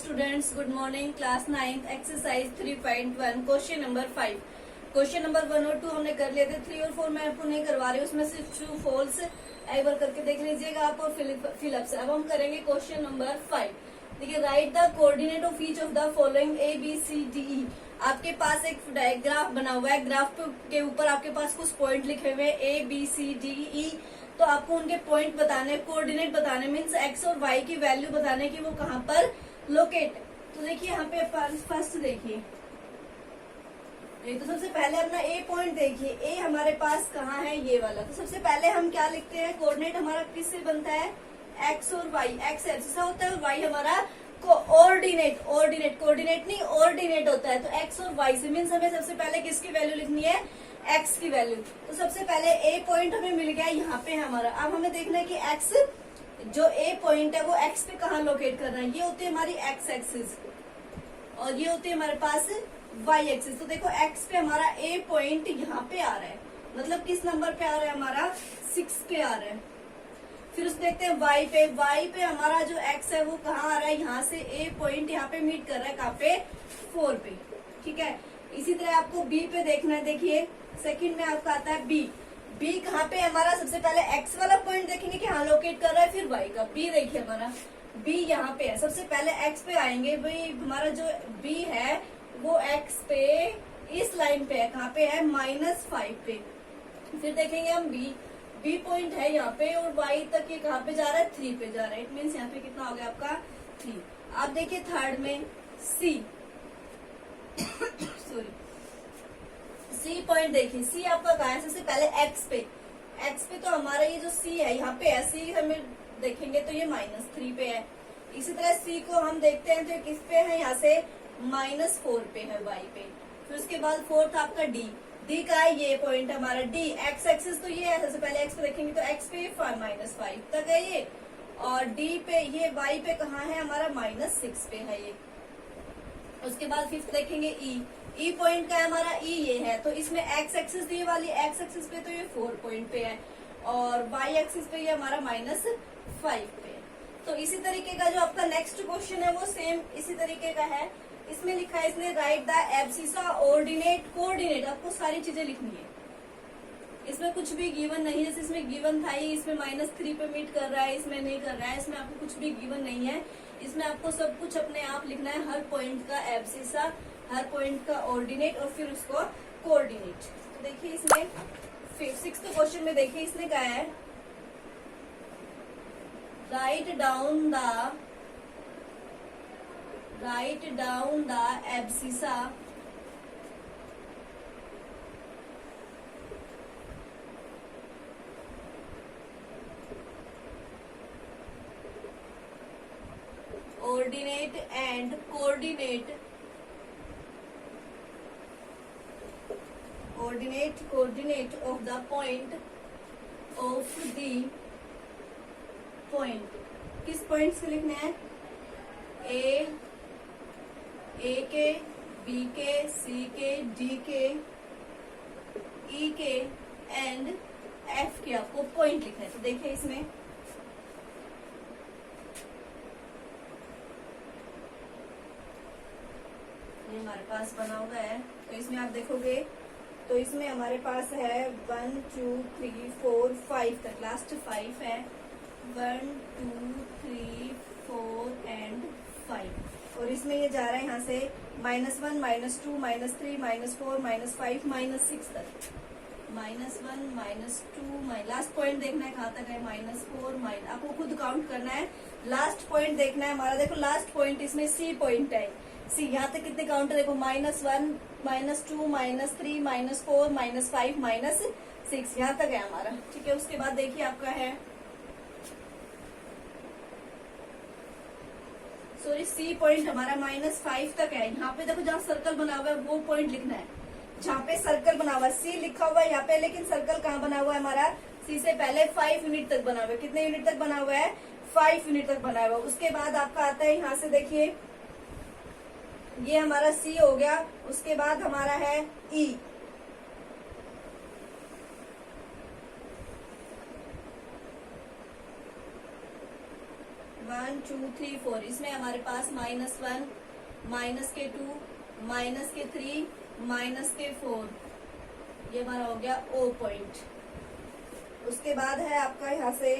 Students, good morning. Class 9th exercise 3.1 question number 5। Question number 1 और 2 हमने कर लिए थे। 3 और 4 मैं आपको नहीं करवा रही हूँ, उसमें सिर्फ ट्रू फॉल्स एक बार करके देख लीजिएगा आप और फिलअप से। अब हम करेंगे क्वेश्चन नंबर 5। देखिए, write the coordinate of each of the following A B C D E. आपके पास एक ग्राफ बना हुआ है, ग्राफ के ऊपर आपके पास कुछ पॉइंट लिखे हुए हैं ए बी सी डी ई। तो आपको उनके पॉइंट बताने, कोऑर्डिनेट बताने, मीन्स एक्स और वाई की वैल्यू बताने की वो कहाँ पर लोकेट। तो देखिए यहाँ पे फर्स्ट देखिए, तो सबसे पहले अपना ए पॉइंट देखिए। ए हमारे पास कहाँ है, ये वाला। तो सबसे पहले हम क्या लिखते हैं, कोऑर्डिनेट हमारा किससे बनता है, एक्स और वाई। एक्स ऐसा होता है और वाई हमारा कोऑर्डिनेट। कोऑर्डिनेट नहीं, ऑर्डिनेट होता है। तो एक्स और वाई से मीन्स हमें सबसे पहले किसकी वैल्यू लिखनी है, एक्स की वैल्यू। तो सबसे पहले ए पॉइंट हमें मिल गया, यहाँ पे है हमारा। अब हमें देखना है कि एक्स, जो ए पॉइंट है वो एक्स पे कहाँ लोकेट करना है। ये होती है हमारी एक्स एक्सिस और ये होती है हमारे पास वाई एक्सिस। तो देखो एक्स पे हमारा ए पॉइंट यहाँ पे आ रहा है, मतलब किस नंबर पे आ रहा है, हमारा 6 पे आ रहा है। फिर उस देखते हैं वाई पे। वाई पे हमारा जो एक्स है वो कहाँ आ रहा है, यहाँ से ए पॉइंट यहाँ पे मीट कर रहा है, कहाँ पे, 4 पे। ठीक है। इसी तरह आपको बी पे देखना है। देखिए सेकंड में आपका आता है बी। बी कहाँ पे हमारा, सबसे पहले एक्स वाला पॉइंट देखेंगे कि हाँ लोकेट कर रहा है, फिर वाई का। बी देखिए हमारा बी यहाँ पे है। सबसे पहले एक्स पे आएंगे, भाई हमारा जो बी है वो एक्स पे इस लाइन पे है, कहाँ पे है, -5 पे। फिर देखेंगे हम बी पॉइंट है यहाँ पे और वाई तक ये कहाँ पे जा रहा है, 3 पे जा रहा है। इट मीन्स यहाँ पे कितना हो गया आपका 3। आप देखिए थर्ड में सी सॉरी सी पॉइंट देखिए। सी आपका कहाँ है, सबसे पहले एक्स पे। एक्स पे तो हमारा ये जो सी है यहाँ पे है, सी हमें देखेंगे तो ये -3 पे है। इसी तरह सी को हम देखते हैं तो किस पे है, यहाँ से -4 पे है, वाई पे। फिर उसके बाद फोर्थ आपका डी। डी का है ये पॉइंट हमारा डी। एक्स एक्सिस तो ये है, सबसे पहले एक्स पे देखेंगे तो एक्स पे -5 तक है ये, और डी पे ये वाई पे कहाँ है हमारा, -6 पे है ये। उसके बाद फिफ्थ देखेंगे ई। ई पॉइंट का है हमारा, ई ये है। तो इसमें एक्स एक्सिस दी वाली, एक्स एक्सिस पे तो ये 4 पॉइंट पे है और वाई एक्सिस पे ये हमारा -5 पे। तो इसी तरीके का जो आपका नेक्स्ट क्वेश्चन है वो सेम इसी तरीके का है। इसमें लिखा है इसने, right the abscissa ordinate coordinate. आपको सारी चीजें लिखनी है, इसमें कुछ भी गिवन नहीं। जैसे इसमें गिवन था ही, इसमें -3 पे मीट कर रहा है, इसमें नहीं कर रहा है, इसमें आपको कुछ भी गिवन नहीं है। इसमें आपको सब कुछ अपने आप लिखना है, हर पॉइंट का एब्सिसा, हर पॉइंट का ऑर्डिनेट और फिर उसको कोऑर्डिनेट। तो देखिए इसमें 6th क्वेश्चन में देखिए इसने कहा है, write down the abscissa ordinate and coordinate of the point किस पॉइंट से लिखना है, ए के, बी के, सी के, डी के, ई के एंड एफ के आपको पॉइंट लिखना है। तो देखिए इसमें ये हमारे पास बना हुआ है। तो इसमें आप देखोगे तो इसमें हमारे पास है 1 2 3 4 5 तक, लास्ट 5 है। 1 2 3 4 एंड 5। और इसमें ये जा रहा है यहाँ से -1 -2 -3 -4 -5 -6 तक। -1 -2 लास्ट पॉइंट देखना है कहाँ तक है, -4 आपको खुद काउंट करना है। लास्ट पॉइंट देखना है हमारा। देखो लास्ट पॉइंट इसमें सी पॉइंट है। सी यहाँ तक कितने काउंट है, देखो -1 -2 -3 -4 -5 -6 यहाँ तक है हमारा। ठीक है। उसके बाद देखिए आपका है, सॉरी सी पॉइंट हमारा -5 तक है। यहाँ पे देखो जहाँ सर्कल बना हुआ है वो पॉइंट लिखना है, जहाँ पे सर्कल बना हुआ है। सी लिखा हुआ है यहाँ पे, लेकिन सर्कल कहाँ बना हुआ है हमारा, सी से पहले 5 यूनिट तक बना हुआ है। कितने यूनिट तक बना हुआ है, 5 यूनिट तक बना हुआ है। उसके बाद आपका आता है यहाँ से, देखिए ये हमारा सी हो गया। उसके बाद हमारा है ई। 1 2 3 4, इसमें हमारे पास -1, -2, -3, -4, ये हमारा हो गया O पॉइंट। उसके बाद है आपका यहाँ से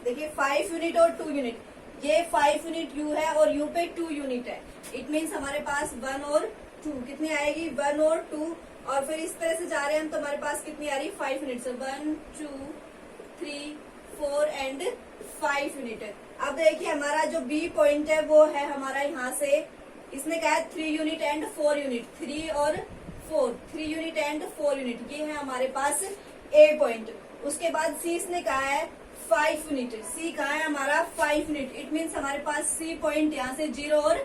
देखिए 5 यूनिट और 2 यूनिट, ये 5 यूनिट U है और U पे 2 यूनिट है। इट मीन्स हमारे पास 1 और 2 कितनी आएगी, 1 और 2, और फिर इस तरह से जा रहे हैं हम तो हमारे पास कितनी आ रही, 5 यूनिट। से 1 2 3 4 एंड 5 यूनिट है। अब देखिए हमारा जो B पॉइंट है वो है हमारा यहाँ से, इसने कहा है 3 यूनिट एंड 4 यूनिट, 3 और 4, 3 यूनिट एंड 4 यूनिट, ये है हमारे पास A पॉइंट। उसके बाद C इसने कहा है 5 यूनिट, C कहा है हमारा 5 यूनिट। इट मीन्स हमारे पास C पॉइंट यहाँ से 0 और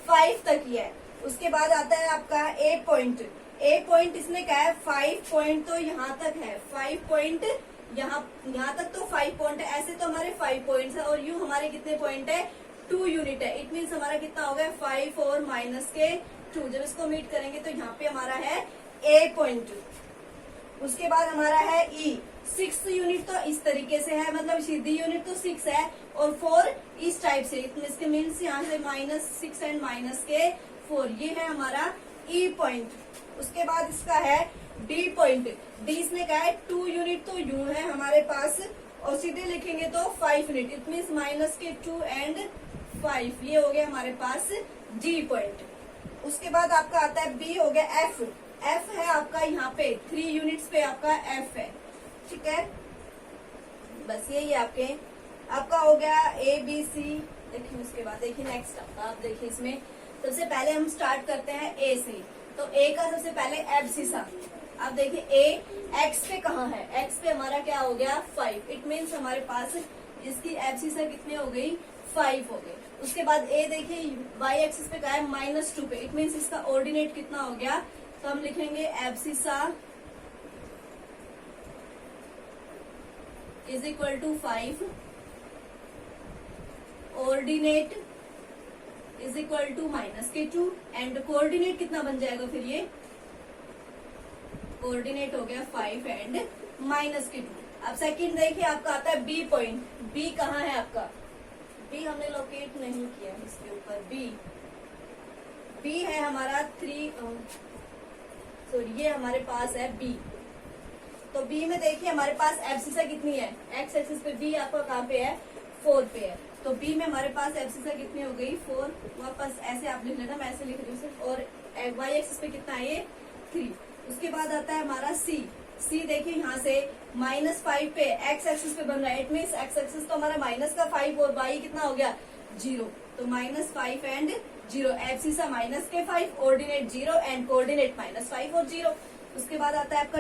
5 तक ही है। उसके बाद आता है आपका A पॉइंट। A पॉइंट इसने कहा है 5 पॉइंट तो यहाँ तक है, 5 पॉइंट यहाँ तक तो 5 पॉइंट है, ऐसे तो हमारे 5 पॉइंट्स है, और यू हमारे कितने पॉइंट है, 2 यूनिट है। इट मीन्स हमारा कितना हो गया, 5 और -2। जब इसको मीट करेंगे तो यहाँ पे हमारा है A पॉइंट। उसके बाद हमारा है E, 6 यूनिट तो इस तरीके से है, मतलब सीधी यूनिट तो 6 है और 4 इस टाइप से, इसके मीन्स यहाँ से -6 एंड -4, ये है हमारा E पॉइंट। उसके बाद इसका है D पॉइंट। D इसने कहा है 2 यूनिट तो यू है हमारे पास, और सीधे लिखेंगे तो 5 यूनिट, इट मीन्स -2 एंड 5, ये हो गया हमारे पास D पॉइंट। उसके बाद आपका आता है B, हो गया F। F है आपका यहाँ पे 3 यूनिट्स पे आपका F है, ठीक है। बस यही आपका हो गया A B C। देखिए उसके बाद देखिए नेक्स्ट आप देखिए, इसमें सबसे पहले हम स्टार्ट करते हैं A से। तो A का सबसे पहले एब्सिसा। अब देखिए A X पे कहाँ है, X पे हमारा क्या हो गया, 5। इट मीन्स हमारे पास इसकी एब्सिसा कितनी हो गई, 5 हो गई। उसके बाद A देखिए Y एक्सिस पे कहा है -2 पे, इट मीन्स इसका ऑर्डिनेट कितना हो गया, तो हम लिखेंगे abscissa is equal to 5, ordinate is equal to -2, and coordinate कितना बन जाएगा फिर, ये कोऑर्डिनेट हो गया 5 एंड -2। अब सेकंड देखिए आपका आता है B पॉइंट। B कहाँ है आपका, B हमने लोकेट नहीं किया इसके ऊपर। B है हमारा 3, सॉरी ये हमारे पास है B। तो B में देखिए हमारे पास एब्सिसा कितनी है, X एक्सिस पे B आपका कहाँ पे है, 4 पे है। तो B में हमारे पास एब्सिसा कितनी हो गई, 4। वापस ऐसे आप लिख लेना, मैं ऐसे लिख रही हूँ। और Y एक्सिस पे कितना है, ये 3। उसके बाद आता है हमारा C देखिए यहाँ से -5 पे X एक्सिस पे बन रहा है, इट मीन्स X एक्सिस तो हमारा -5 और Y कितना हो गया, 0। तो -5 and 0, abscissa -5, ordinate 0 and coordinate -5 और 0। उसके बाद आता है आपका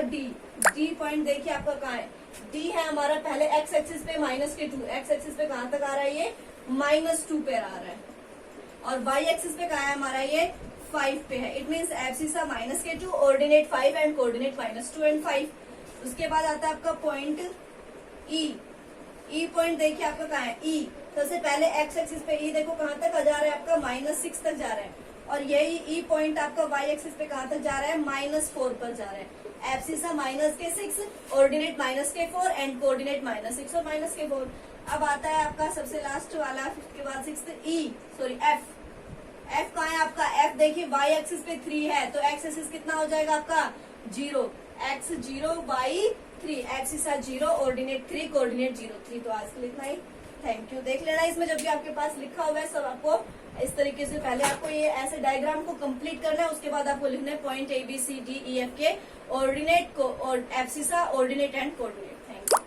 D पॉइंट। देखिए आपका कहाँ है, D है हमारा पहले X एक्सिस पे -2, X एक्सिस पे कहाँ तक आ रहा है, ये -2 पे आ रहा है, और Y एक्सिस पे कहाँ है हमारा, ये 5 पे है। It means abscissa -2, ordinate 5 and coordinate -2 and 5। उसके बाद आता है आपका पॉइंट E पॉइंट। देखिए आपका कहाँ है E, सबसे पहले X एक्सिस पे E देखो कहाँ तक जा रहा है आपका, -6 तक जा रहा है, और यही E पॉइंट आपका Y एक्सिस पे कहाँ तक जा रहा है, -4 पर जा रहा है। एब्सिसा -6, ऑर्डिनेट -4 एंड कोऑर्डिनेट -6 और -4। अब आता है आपका सबसे लास्ट वाला, उसके बाद 6th F कहाँ है आपका, F देखिए Y एक्सिस पे 3 है, तो X एक्सिस कितना हो जाएगा आपका, 0, X 0 Y 3, abscissa 0, ordinate 3, coordinate 0 3। तो आज के लिए इतना ही, थैंक यू। देख लेना इसमें जब भी आपके पास लिखा हुआ है सब आपको इस तरीके से, पहले आपको ये ऐसे डायग्राम को कंप्लीट करना है, उसके बाद आपको लिखना है point A B C D E F के ऑर्डिनेट को और abscissa, ordinate and coordinate. Thank you.